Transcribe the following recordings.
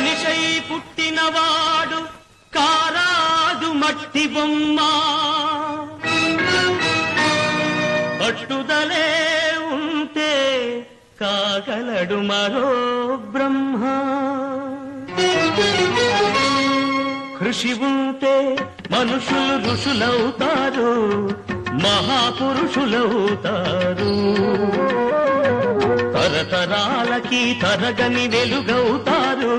మనిషై పుట్టినవాడు కారాదు మట్టి బొమ్మ పట్టుదలే ఉంటే కాగలడు మరో బ్రహ్మ కృషి ఉంటే మనుషులు ఋషులవుతారు మహాపురుషులవుతారు తరతరాలకి తరగని వెలుగవుతారు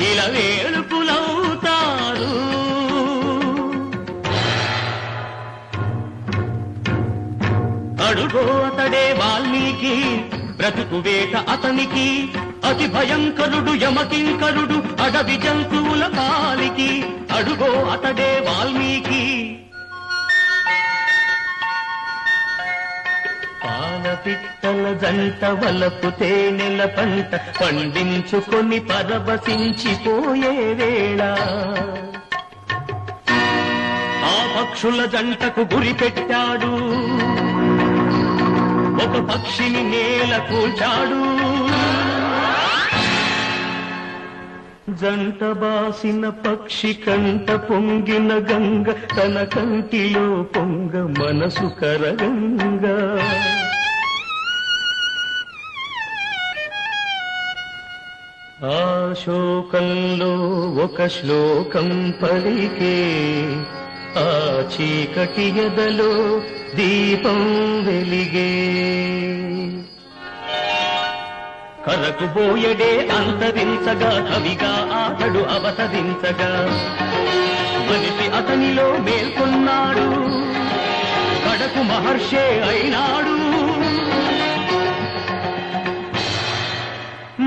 ఇలా వేడుకులవుతారు అడుగో అతడే వాల్మీకి బ్రతుకు వేట అతనికి అతి భయంకరుడు యమకింకరుడు అడవి జంతువుల కాలికి అడుగో అతడే వాల్మీకి పాలపిట్టల జంట వలపు తేనెల పంట పండించుకొని పరవశించిపోయే వేళ ఆ పక్షుల జంటకు గురి పెట్టాడు ఒక పక్షిని నేల కూల్చాడు జంట బాసిన పక్షి కంట పొంగిన గంగ తన కంటిలో పొంగ మనసు కరగంగా ఆ శోకంలో ఒక శ్లోకం పలికే ఆ చీకటి ఎదలో దీపం వెలిగే కరకు బోయడే అంతరించగా కవిగా ఆతడు అవతరించగా మనిషి అతనిలో మేల్కొన్నాడు కడకు మహర్షే అయినాడు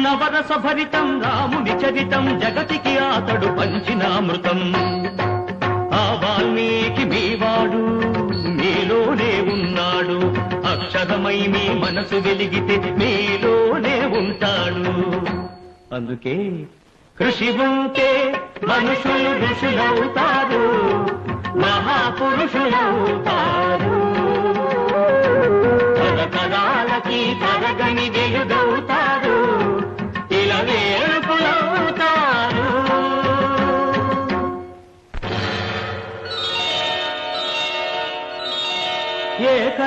నవరస భరితం రాముని చరితం జగతికి ఆతడు పంచినామృతం ఆ వాల్మీకి మీవాడు మీలోనే ఉన్నాడు అక్షరమై మీ మనసు వెలిగితే మీలోనే ఉంటాడు అందుకే కృషి ఉంటే మనుషులు ఋషులవుతారు మహాపురుషులవుతారు తరతరాలకి తరగని వెలుగవుతారు ఇలా వేడుకులవుతారు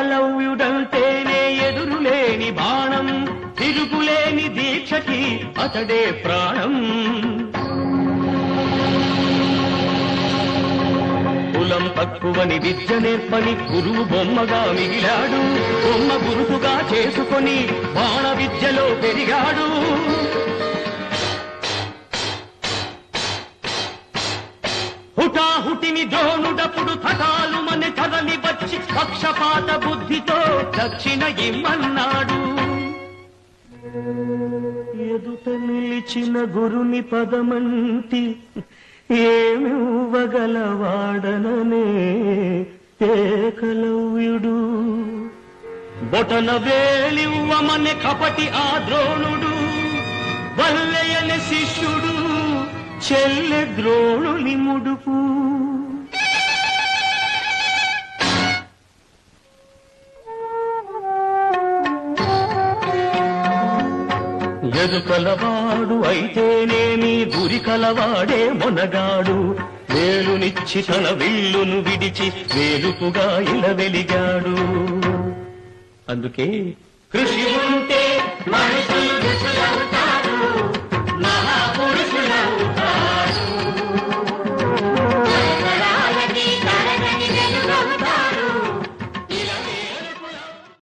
ఏకలవ్యుడంటేనే ఎదురులేని బాణం తిరుగులేని దీక్షకి అతడే ప్రాణం కులం తక్కువని విద్య నేర్పని గురువు బొమ్మగా మిగిలాడు బొమ్మ గురుతుగా చేసుకొని బాణ విద్యలో పెరిగాడు హుటాహుటిని ద్రోణుడప్పుడు తటాలు మన కదలి వచ్చి పక్షపాత బుద్ధితో దక్షిణ ఇమ్మన్నాడు ఎదుట నిలిచిన గురుని పదమంటి ఏమివ్వగలవాడననే ఏకలవ్యుడు బొటన వేలివ్వమనే కపటి ఆ ద్రోణుడు వల్లయని శిష్యుడు చెల్లె ద్రోణుని ముడుపు ఎదుకలవాడు అయితేనేమి గురి కలవాడే మొనగాడు వేలునిచ్చి తన విల్లును విడిచి వేలుపుగా ఇలా వెలిగాడు అందుకే కృషి ఉంటే మనిషి